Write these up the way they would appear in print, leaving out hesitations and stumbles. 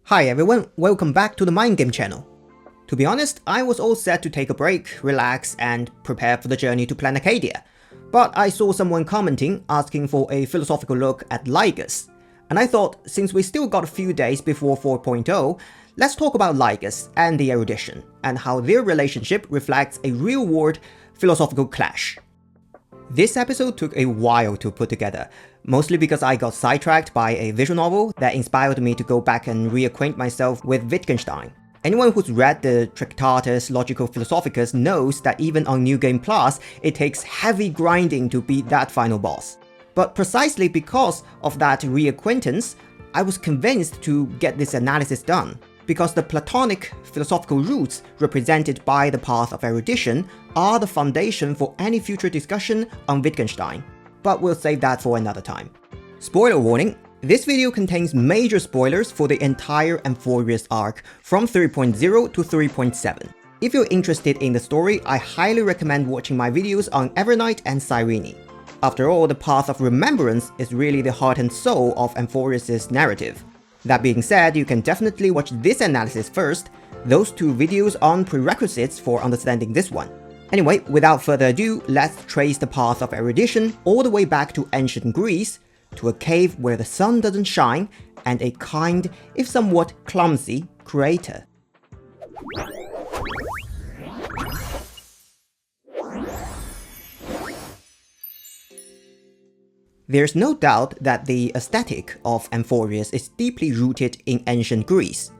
Hi everyone, welcome back to the Mind Game channel. To be honest, I was all set to take a break, relax, and prepare for the journey to Planarcadia. But I saw someone commenting asking for a philosophical look at Lygus. And I thought, since we still got a few days before 4.0, let's talk about Lygus and the Erudition, and how their relationship reflects a real-world philosophical clash. This episode took a while to put together, mostly because I got sidetracked by a visual novel that inspired me to go back and reacquaint myself with Wittgenstein. Anyone who's read the Tractatus Logico Philosophicus knows that even on New Game Plus, it takes heavy grinding to beat that final boss. But precisely because of that reacquaintance, I was convinced to get this analysis done, because the Platonic philosophical roots represented by the path of erudition are the foundation for any future discussion on Wittgenstein, but we'll save that for another time. Spoiler warning, this video contains major spoilers for the entire Amphoreus arc from 3.0 to 3.7. If you're interested in the story, I highly recommend watching my videos on Evernight and Cyrene. After all, the path of remembrance is really the heart and soul of Amphoreus' narrative. That being said, you can definitely watch this analysis first. Those two videos are prerequisites for understanding this one. Anyway, without further ado, let's trace the path of erudition all the way back to ancient Greece, to a cave where the sun doesn't shine, and a kind, if somewhat clumsy, creator. There's no doubt that the aesthetic of Amphoreus is deeply rooted in ancient Greece.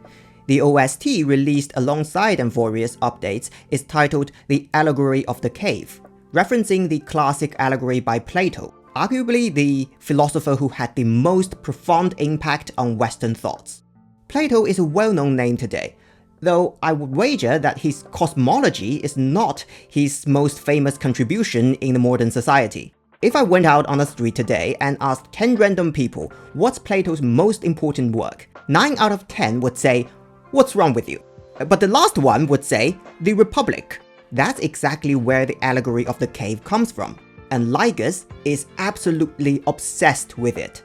The OST released alongside Amphoreus updates is titled The Allegory of the Cave, referencing the classic allegory by Plato, arguably the philosopher who had the most profound impact on Western thoughts. Plato is a well-known name today, though I would wager that his cosmology is not his most famous contribution in the modern society. If I went out on the street today and asked 10 random people what's Plato's most important work, 9 out of 10 would say, "What's wrong with you?" But the last one would say, "The Republic." That's exactly where the allegory of the cave comes from, and Lygus is absolutely obsessed with it.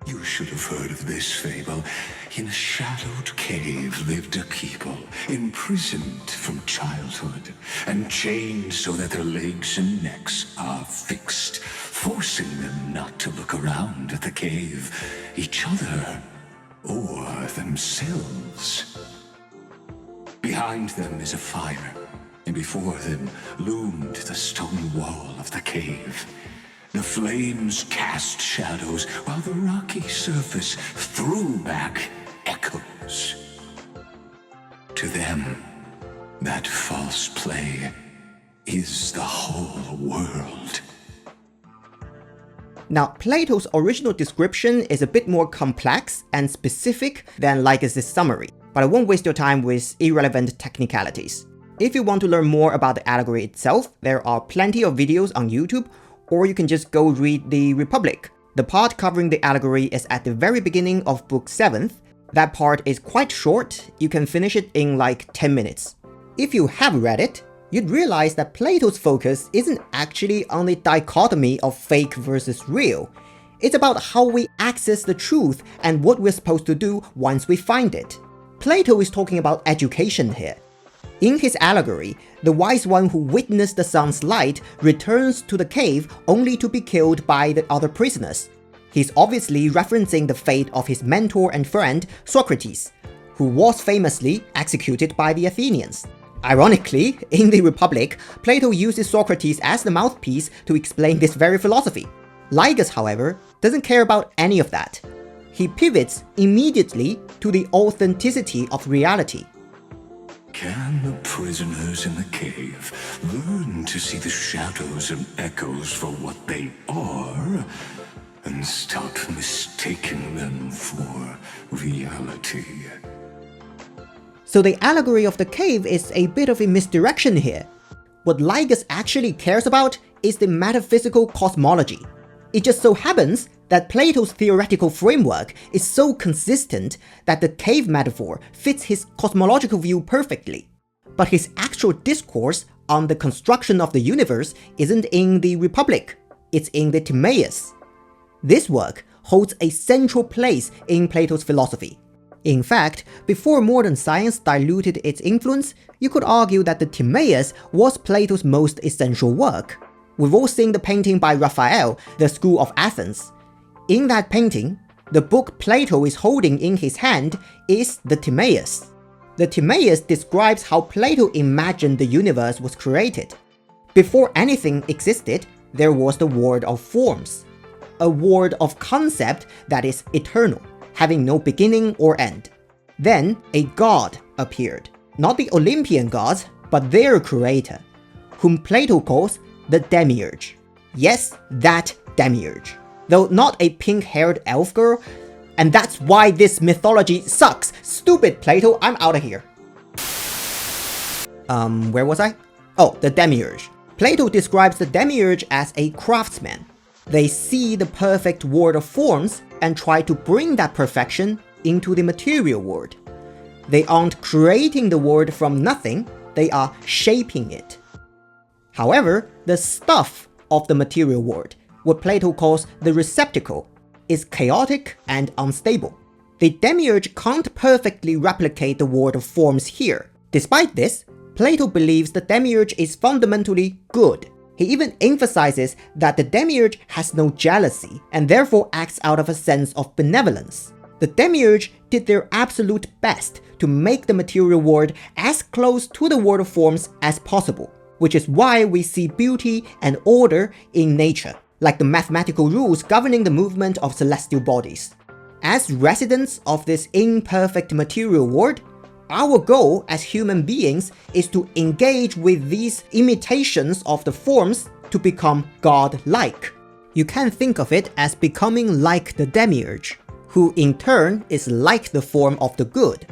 You should have heard of this fable. In a shadowed cave lived a people, imprisoned from childhood, and chained so that their legs and necks are fixed, forcing them not to look around at the cave, each other, or themselves. Behind them is a fire, and before them loomed the stone wall of the cave. The flames cast shadows, while the rocky surface threw back echoes. To them, that false play is the whole world. Now, Plato's original description is a bit more complex and specific than Lygus' summary, but I won't waste your time with irrelevant technicalities. If you want to learn more about the allegory itself, there are plenty of videos on YouTube, or you can just go read The Republic. The part covering the allegory is at the very beginning of book 7th. That part is quite short, you can finish it in like 10 minutes. If you have read it, you'd realize that Plato's focus isn't actually on the dichotomy of fake versus real. It's about how we access the truth and what we're supposed to do once we find it. Plato is talking about education here. In his allegory, the wise one who witnessed the sun's light returns to the cave only to be killed by the other prisoners. He's obviously referencing the fate of his mentor and friend, Socrates, who was famously executed by the Athenians. Ironically, in the Republic, Plato uses Socrates as the mouthpiece to explain this very philosophy. Lygus, however, doesn't care about any of that. He pivots immediately to the authenticity of reality. Can the prisoners in the cave learn to see the shadows and echoes for what they are, and stop mistaking them for reality? So the allegory of the cave is a bit of a misdirection here. What Lygus actually cares about is the metaphysical cosmology. It just so happens that Plato's theoretical framework is so consistent that the cave metaphor fits his cosmological view perfectly. But his actual discourse on the construction of the universe isn't in the Republic, it's in the Timaeus. This work holds a central place in Plato's philosophy. In fact, before modern science diluted its influence, you could argue that the Timaeus was Plato's most essential work. We've all seen the painting by Raphael, The School of Athens. In that painting, the book Plato is holding in his hand is the Timaeus. The Timaeus describes how Plato imagined the universe was created. Before anything existed, there was the world of forms, a world of concept that is eternal, having no beginning or end. Then a god appeared, not the Olympian gods, but their creator, whom Plato calls the demiurge. Yes, that demiurge. Though not a pink-haired elf girl, and that's why this mythology sucks. Stupid Plato, I'm out of here. Where was I? Oh, the demiurge. Plato describes the demiurge as a craftsman. They see the perfect world of forms and try to bring that perfection into the material world. They aren't creating the world from nothing, they are shaping it. However, the stuff of the material world, what Plato calls the receptacle, is chaotic and unstable. The demiurge can't perfectly replicate the world of forms here. Despite this, Plato believes the demiurge is fundamentally good. He even emphasizes that the demiurge has no jealousy and therefore acts out of a sense of benevolence. The demiurge did their absolute best to make the material world as close to the world of forms as possible, which is why we see beauty and order in nature, like the mathematical rules governing the movement of celestial bodies. As residents of this imperfect material world, our goal as human beings is to engage with these imitations of the forms to become God-like. You can think of it as becoming like the demiurge, who in turn is like the form of the good.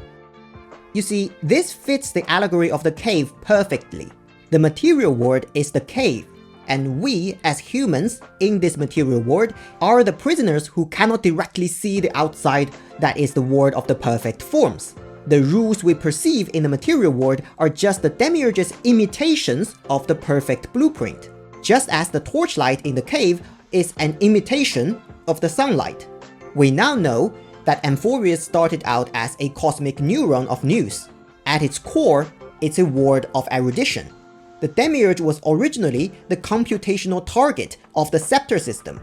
You see, this fits the allegory of the cave perfectly. The material world is the cave, and we as humans in this material world are the prisoners who cannot directly see the outside that is the world of the perfect forms. The rules we perceive in the material world are just the demiurge's imitations of the perfect blueprint, just as the torchlight in the cave is an imitation of the sunlight. We now know that Amphoreus started out as a cosmic neuron of nous. At its core, it's a world of erudition. The demiurge was originally the computational target of the scepter system.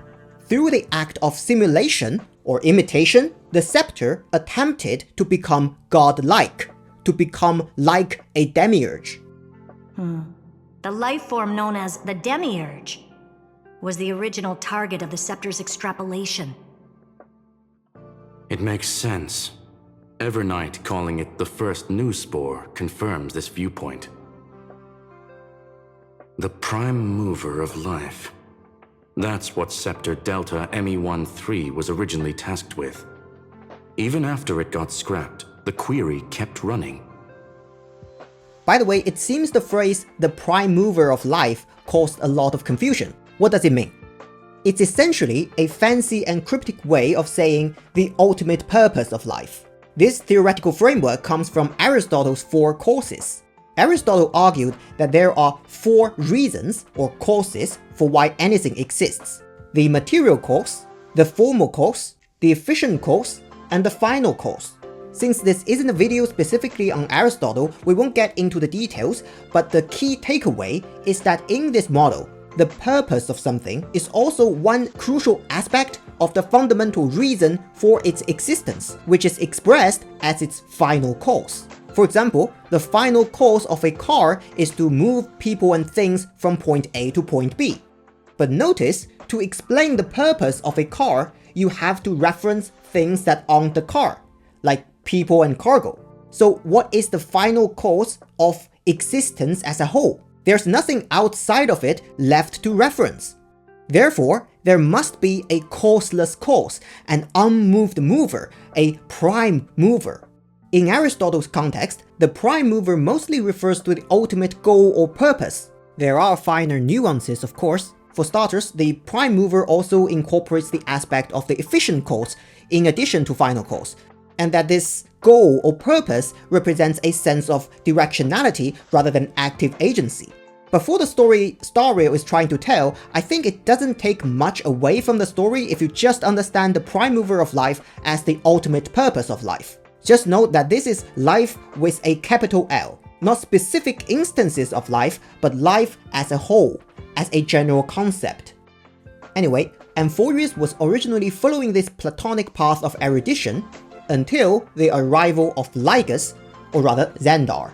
Through the act of simulation or imitation, the scepter attempted to become god-like, to become like a demiurge. The life form known as the demiurge was the original target of the scepter's extrapolation. It makes sense. Evernight calling it the first new spore confirms this viewpoint. The prime mover of life. That's what Scepter Delta ME-13 was originally tasked with. Even after it got scrapped, the query kept running. By the way, it seems the phrase the prime mover of life caused a lot of confusion. What does it mean? It's essentially a fancy and cryptic way of saying the ultimate purpose of life. This theoretical framework comes from Aristotle's 4 causes. Aristotle argued that there are 4 reasons or causes for why anything exists: the material cause, the formal cause, the efficient cause, and the final cause. Since this isn't a video specifically on Aristotle, we won't get into the details, but the key takeaway is that in this model, the purpose of something is also one crucial aspect of the fundamental reason for its existence, which is expressed as its final cause. For example, the final cause of a car is to move people and things from point A to point B. But notice, to explain the purpose of a car, you have to reference things that aren't the car, like people and cargo. So what is the final cause of existence as a whole? There's nothing outside of it left to reference. Therefore, there must be a causeless cause, an unmoved mover, a prime mover. In Aristotle's context, the prime mover mostly refers to the ultimate goal or purpose. There are finer nuances, of course. For starters, the prime mover also incorporates the aspect of the efficient cause in addition to final cause, and that this goal or purpose represents a sense of directionality rather than active agency. But for the story Star Rail is trying to tell, I think it doesn't take much away from the story if you just understand the prime mover of life as the ultimate purpose of life. Just note that this is life with a capital L, not specific instances of life, but life as a whole, as a general concept. Anyway, Amphoreus was originally following this Platonic path of erudition until the arrival of Lygus, or rather Xandar.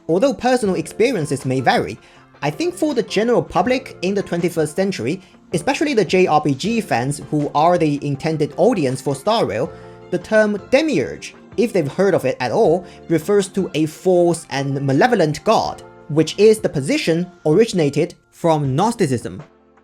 Although personal experiences may vary, I think for the general public in the 21st century, especially the JRPG fans who are the intended audience for Star Rail, the term demiurge, if they've heard of it at all, refers to a false and malevolent god, which is the position originated from Gnosticism.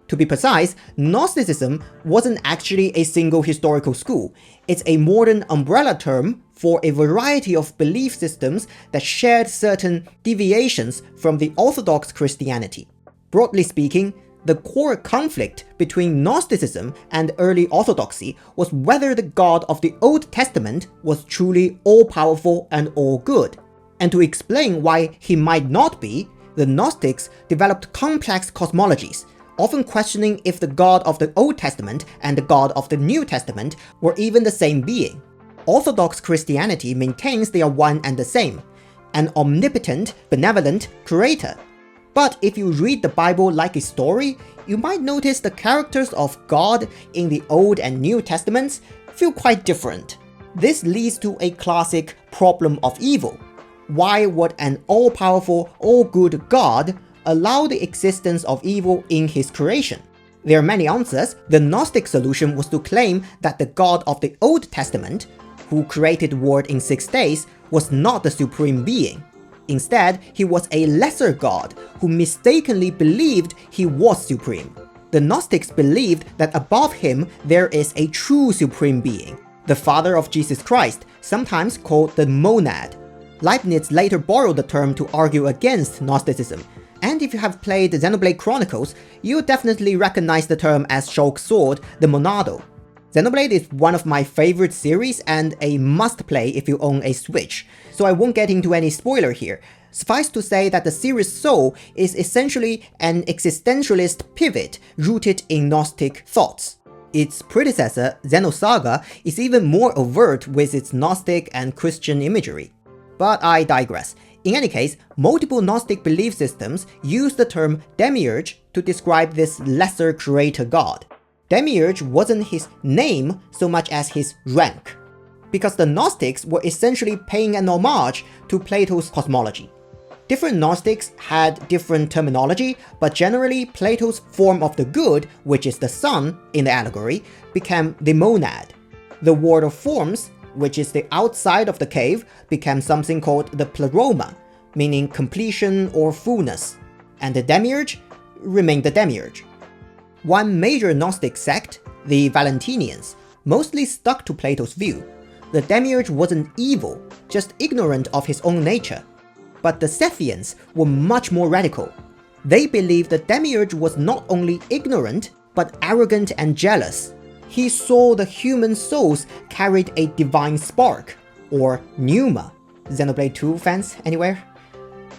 To be precise, Gnosticism wasn't actually a single historical school. It's a modern umbrella term for a variety of belief systems that shared certain deviations from the Orthodox Christianity. Broadly speaking, the core conflict between Gnosticism and early Orthodoxy was whether the God of the Old Testament was truly all-powerful and all-good. And to explain why he might not be, the Gnostics developed complex cosmologies, often questioning if the God of the Old Testament and the God of the New Testament were even the same being. Orthodox Christianity maintains they are one and the same, an omnipotent, benevolent creator. But if you read the Bible like a story, you might notice the characters of God in the Old and New Testaments feel quite different. This leads to a classic problem of evil. Why would an all-powerful, all-good God allow the existence of evil in his creation? There are many answers. The Gnostic solution was to claim that the God of the Old Testament, who created the world in 6 days, was not the supreme being. Instead, he was a lesser god who mistakenly believed he was supreme. The Gnostics believed that above him there is a true supreme being, the Father of Jesus Christ, sometimes called the monad. Leibniz later borrowed the term to argue against Gnosticism, and if you have played Xenoblade Chronicles, you'll definitely recognize the term as Shulk's sword, the monado. Xenoblade is one of my favorite series and a must-play if you own a Switch, so I won't get into any spoiler here. Suffice to say that the series' soul is essentially an existentialist pivot rooted in Gnostic thoughts. Its predecessor, Xenosaga, is even more overt with its Gnostic and Christian imagery. But I digress. In any case, multiple Gnostic belief systems use the term demiurge to describe this lesser creator god. Demiurge wasn't his name so much as his rank, because the Gnostics were essentially paying an homage to Plato's cosmology. Different Gnostics had different terminology, but generally Plato's form of the good, which is the sun in the allegory, became the monad. The world of forms, which is the outside of the cave, became something called the pleroma, meaning completion or fullness, and the demiurge remained the demiurge. One major Gnostic sect, the Valentinians, mostly stuck to Plato's view. The demiurge wasn't evil, just ignorant of his own nature. But the Sethians were much more radical. They believed the demiurge was not only ignorant, but arrogant and jealous. He saw the human souls carried a divine spark, or pneuma. Xenoblade 2 fans anywhere?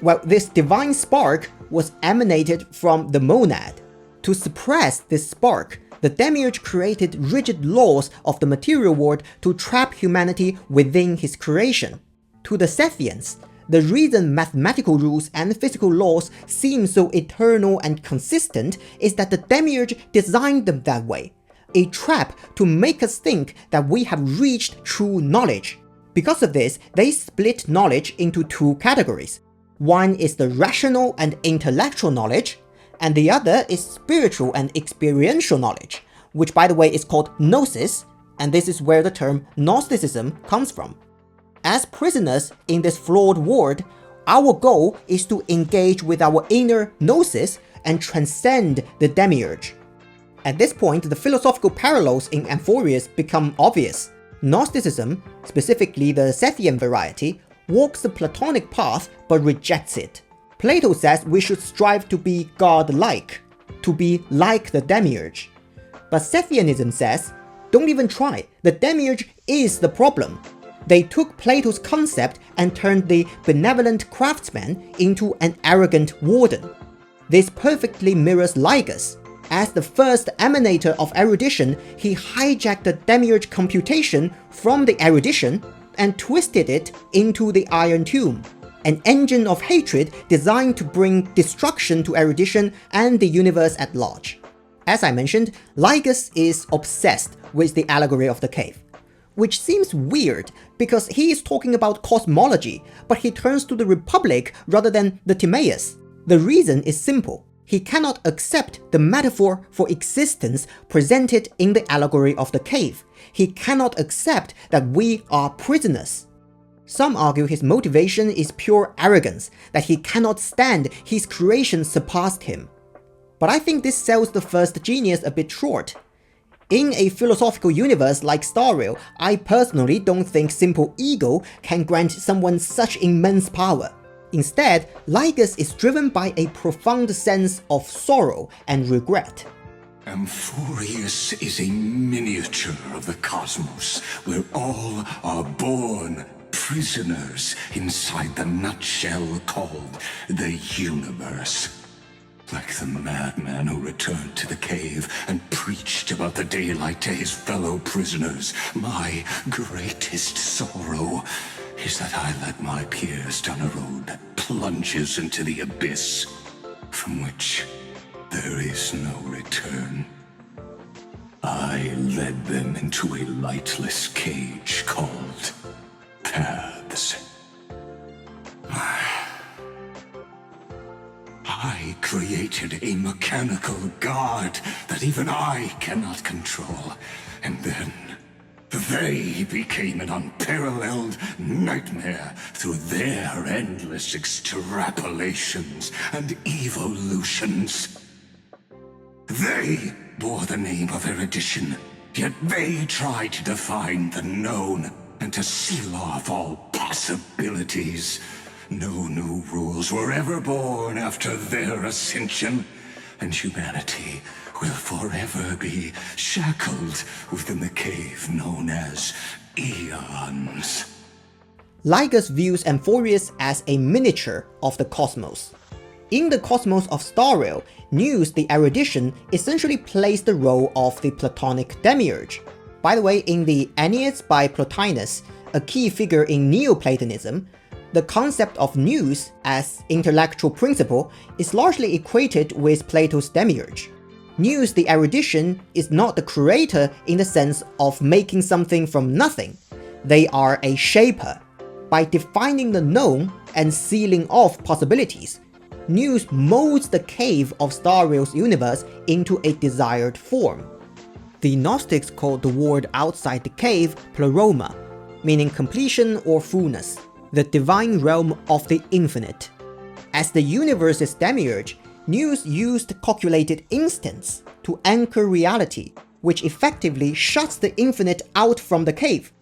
Well, this divine spark was emanated from the monad. To suppress this spark, the demiurge created rigid laws of the material world to trap humanity within his creation. To the Sethians, the reason mathematical rules and physical laws seem so eternal and consistent is that the demiurge designed them that way, a trap to make us think that we have reached true knowledge. Because of this, they split knowledge into 2 categories. One is the rational and intellectual knowledge, and the other is spiritual and experiential knowledge, which by the way is called gnosis, and this is where the term Gnosticism comes from. As prisoners in this flawed world, our goal is to engage with our inner gnosis and transcend the demiurge. At this point, the philosophical parallels in Amphoreus become obvious. Gnosticism, specifically the Sethian variety, walks the Platonic path but rejects it. Plato says we should strive to be god-like, to be like the demiurge. But Sethianism says, don't even try, the demiurge is the problem. They took Plato's concept and turned the benevolent craftsman into an arrogant warden. This perfectly mirrors Lygus. As the first emanator of erudition, he hijacked the demiurge computation from the erudition, and twisted it into the Iron Tomb, an engine of hatred designed to bring destruction to Erudition and the universe at large. As I mentioned, Lygus is obsessed with the allegory of the cave, which seems weird because he is talking about cosmology, but he turns to the Republic rather than the Timaeus. The reason is simple. He cannot accept the metaphor for existence presented in the allegory of the cave. He cannot accept that we are prisoners. Some argue his motivation is pure arrogance, that he cannot stand his creation surpassed him. But I think this sells the first genius a bit short. In a philosophical universe like Star Rail, I personally don't think simple ego can grant someone such immense power. Instead, Lygus is driven by a profound sense of sorrow and regret. Amphoreus is a miniature of the cosmos, where all are born prisoners inside the nutshell called the universe. Like the madman who returned to the cave and preached about the daylight to his fellow prisoners, my greatest sorrow is that I led my peers down a road that plunges into the abyss, from which there is no return. I led them into a lightless cage called paths. I created a mechanical guard that even I cannot control, and then they became an unparalleled nightmare through their endless extrapolations and evolutions. They bore the name of Erudition, yet they tried to define the known and to seal off all possibilities. No new rules were ever born after their ascension, and humanity will forever be shackled within the cave known as eons. Lygus views Amphoreus as a miniature of the cosmos. In the cosmos of Star Rail, Nous the Erudition essentially plays the role of the Platonic demiurge. By the way, in the Enneads by Plotinus, a key figure in Neoplatonism, the concept of nous as intellectual principle is largely equated with Plato's demiurge. Nous the Erudition is not the creator in the sense of making something from nothing. They are a shaper. By defining the known and sealing off possibilities, Nous molds the cave of Star Rail's universe into a desired form. The Gnostics called the world outside the cave pleroma, meaning completion or fullness, the divine realm of the infinite. As the universe's demiurge, Nous used calculated instants to anchor reality, which effectively shuts the infinite out from the cave.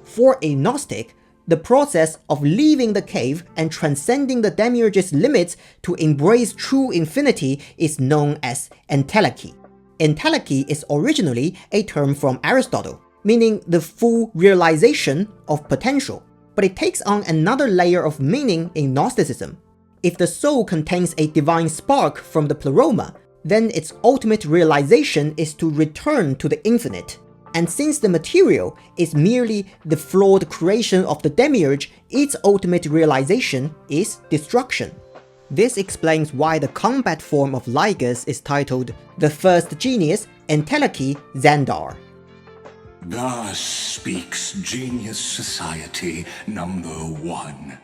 For a Gnostic, the process of leaving the cave and transcending the demiurge's limits to embrace true infinity is known as entelechy. Entelechy is originally a term from Aristotle, meaning the full realization of potential, but it takes on another layer of meaning in Gnosticism. If the soul contains a divine spark from the pleroma, then its ultimate realization is to return to the infinite. And since the material is merely the flawed creation of the demiurge, its ultimate realization is destruction. This explains why the combat form of Lygus is titled The First Genius, Entelechy Xandar. Thus speaks Genius Society number 1.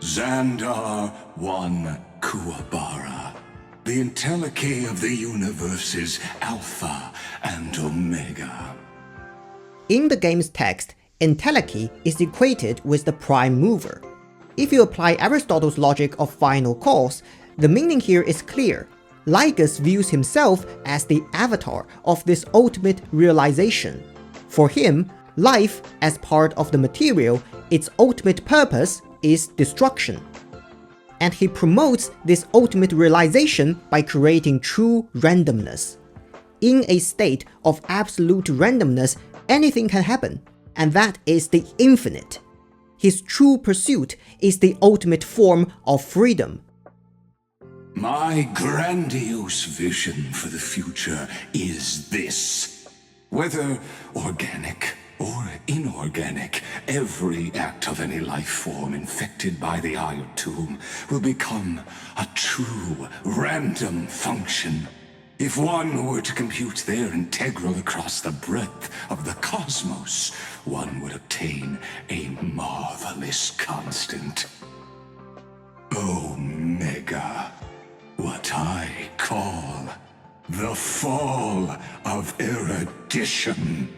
Xandar 1 Kuwabara. The entelechy of the universe's Alpha and Omega. In the game's text, entelechy is equated with the prime mover. If you apply Aristotle's logic of final cause, the meaning here is clear. Lygus views himself as the avatar of this ultimate realization. For him, life, as part of the material, its ultimate purpose is destruction. And he promotes this ultimate realization by creating true randomness. In a state of absolute randomness, anything can happen, and that is the infinite. His true pursuit is the ultimate form of freedom. My grandiose vision for the future is this. Whether organic or inorganic, every act of any life form infected by the Iron Tomb will become a true random function. If one were to compute their integral across the breadth of the cosmos, one would obtain a marvelous constant. Omega, what I call the fall of Erudition.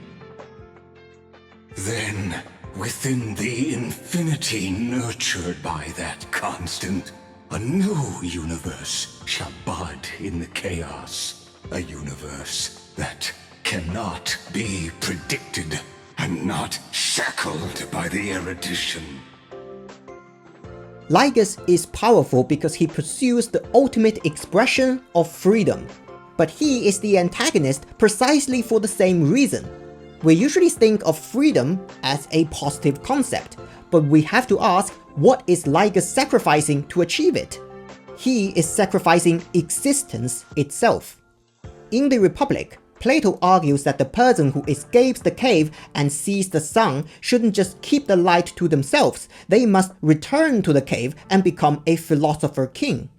Then, within the infinity nurtured by that constant, a new universe shall bud in the chaos. A universe that cannot be predicted and not shackled by the erudition. Lygus is powerful because he pursues the ultimate expression of freedom, but he is the antagonist precisely for the same reason. We usually think of freedom as a positive concept, but we have to ask, what is Lygus sacrificing to achieve it? He is sacrificing existence itself. In the Republic, Plato argues that the person who escapes the cave and sees the sun shouldn't just keep the light to themselves, they must return to the cave and become a philosopher king.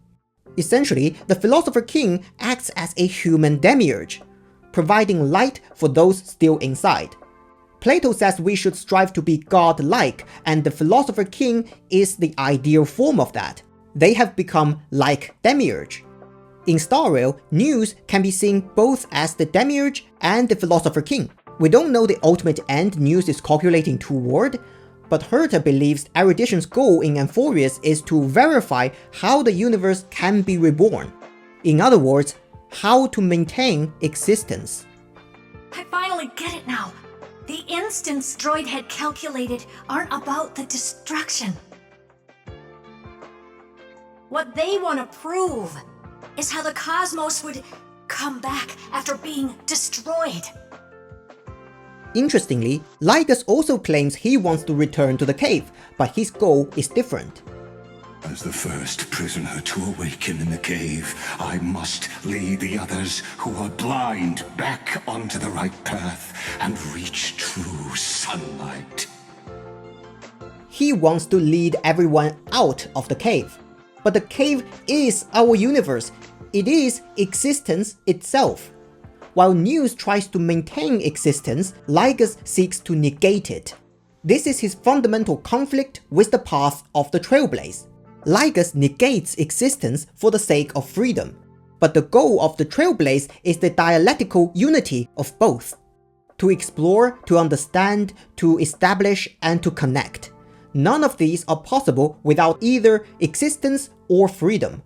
Essentially, the philosopher king acts as a human demiurge, providing light for those still inside. Plato says we should strive to be god-like, and the philosopher king is the ideal form of that. They have become like demiurge. In Star Rail, News can be seen both as the demiurge and the philosopher king. We don't know the ultimate end News is calculating toward, but Herta believes Erudition's goal in Amphoreus is to verify how the universe can be reborn. In other words, how to maintain existence. I finally get it now. The instants Droid had calculated aren't about the destruction. What they want to prove is how the cosmos would come back after being destroyed. Interestingly, Lygus also claims he wants to return to the cave, but his goal is different. As the first prisoner to awaken in the cave, I must lead the others who are blind back onto the right path and reach true sunlight. He wants to lead everyone out of the cave. But the cave is our universe. It is existence itself. While News tries to maintain existence, Lygus seeks to negate it. This is his fundamental conflict with the path of the Trailblaze. Lygus negates existence for the sake of freedom, but the goal of the Trailblaze is the dialectical unity of both. To explore, to understand, to establish, and to connect. None of these are possible without either existence or freedom.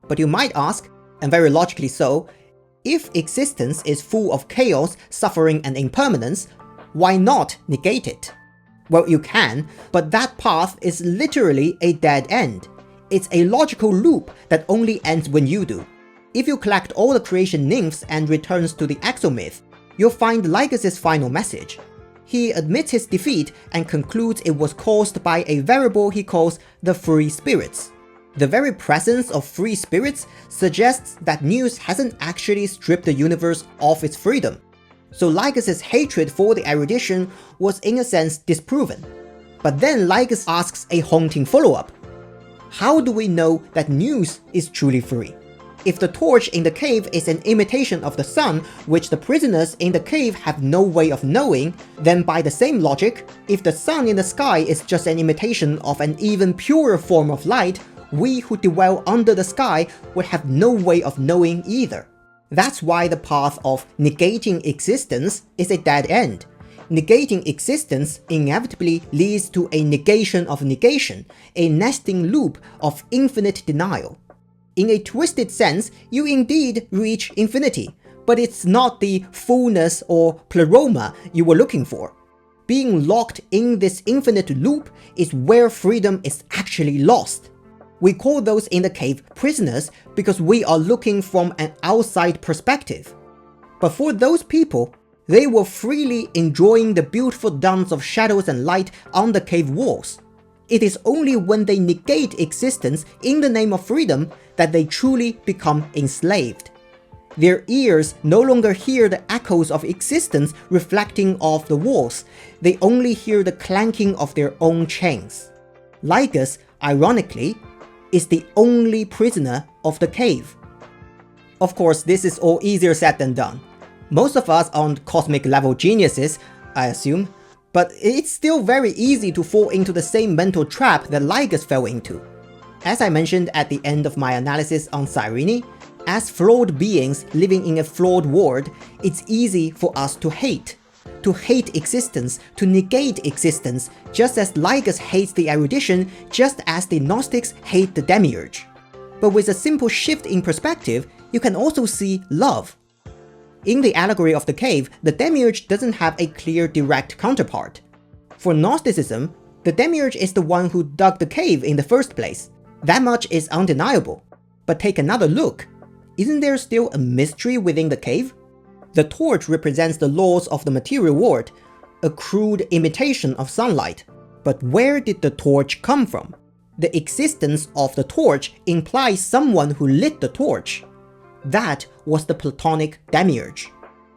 But you might ask, and very logically so, if existence is full of chaos, suffering, and impermanence, why not negate it? Well, you can, but that path is literally a dead end. It's a logical loop that only ends when you do. If you collect all the creation nymphs and returns to the exomyth, you'll find Lygus' final message. He admits his defeat and concludes it was caused by a variable he calls the free spirits. The very presence of free spirits suggests that News hasn't actually stripped the universe of its freedom. So Lygus' hatred for the Erudition was in a sense disproven. But then Lygus asks a haunting follow-up. How do we know that News is truly free? If the torch in the cave is an imitation of the sun, which the prisoners in the cave have no way of knowing, then by the same logic, if the sun in the sky is just an imitation of an even purer form of light, we who dwell under the sky would have no way of knowing either. That's why the path of negating existence is a dead end. Negating existence inevitably leads to a negation of negation, a nesting loop of infinite denial. In a twisted sense, you indeed reach infinity, but it's not the fullness or pleroma you were looking for. Being locked in this infinite loop is where freedom is actually lost. We call those in the cave prisoners because we are looking from an outside perspective. But for those people, they were freely enjoying the beautiful dance of shadows and light on the cave walls. It is only when they negate existence in the name of freedom that they truly become enslaved. Their ears no longer hear the echoes of existence reflecting off the walls, they only hear the clanking of their own chains. Lygus, ironically, is the only prisoner of the cave. Of course, this is all easier said than done. Most of us aren't cosmic level geniuses, I assume, but it's still very easy to fall into the same mental trap that Lygus fell into. As I mentioned at the end of my analysis on Cyrene, as flawed beings living in a flawed world, it's easy for us to hate. To hate existence, to negate existence, just as Lygus hates the Erudition, just as the Gnostics hate the demiurge. But with a simple shift in perspective, you can also see love. In the allegory of the cave, the demiurge doesn't have a clear direct counterpart. For Gnosticism, the demiurge is the one who dug the cave in the first place. That much is undeniable. But take another look. Isn't there still a mystery within the cave? The torch represents the laws of the material world, a crude imitation of sunlight. But where did the torch come from? The existence of the torch implies someone who lit the torch. That was the Platonic demiurge.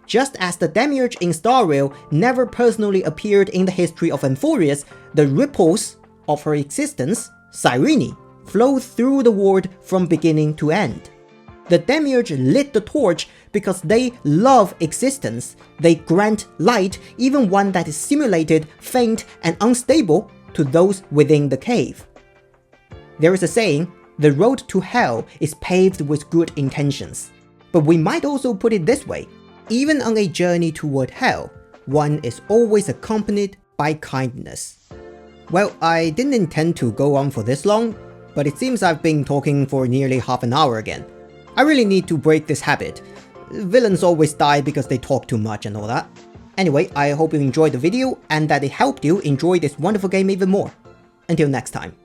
Just as the demiurge in Star Rail never personally appeared in the history of Amphoreus, the ripples of her existence, Cyrene, flow through the world from beginning to end. The demiurge lit the torch because they love existence. They grant light, even one that is simulated, faint, and unstable, to those within the cave. There is a saying, the road to hell is paved with good intentions. But we might also put it this way, even on a journey toward hell, one is always accompanied by kindness. Well, I didn't intend to go on for this long, but it seems I've been talking for nearly half an hour again. I really need to break this habit. Villains always die because they talk too much and all that. Anyway, I hope you enjoyed the video and that it helped you enjoy this wonderful game even more. Until next time.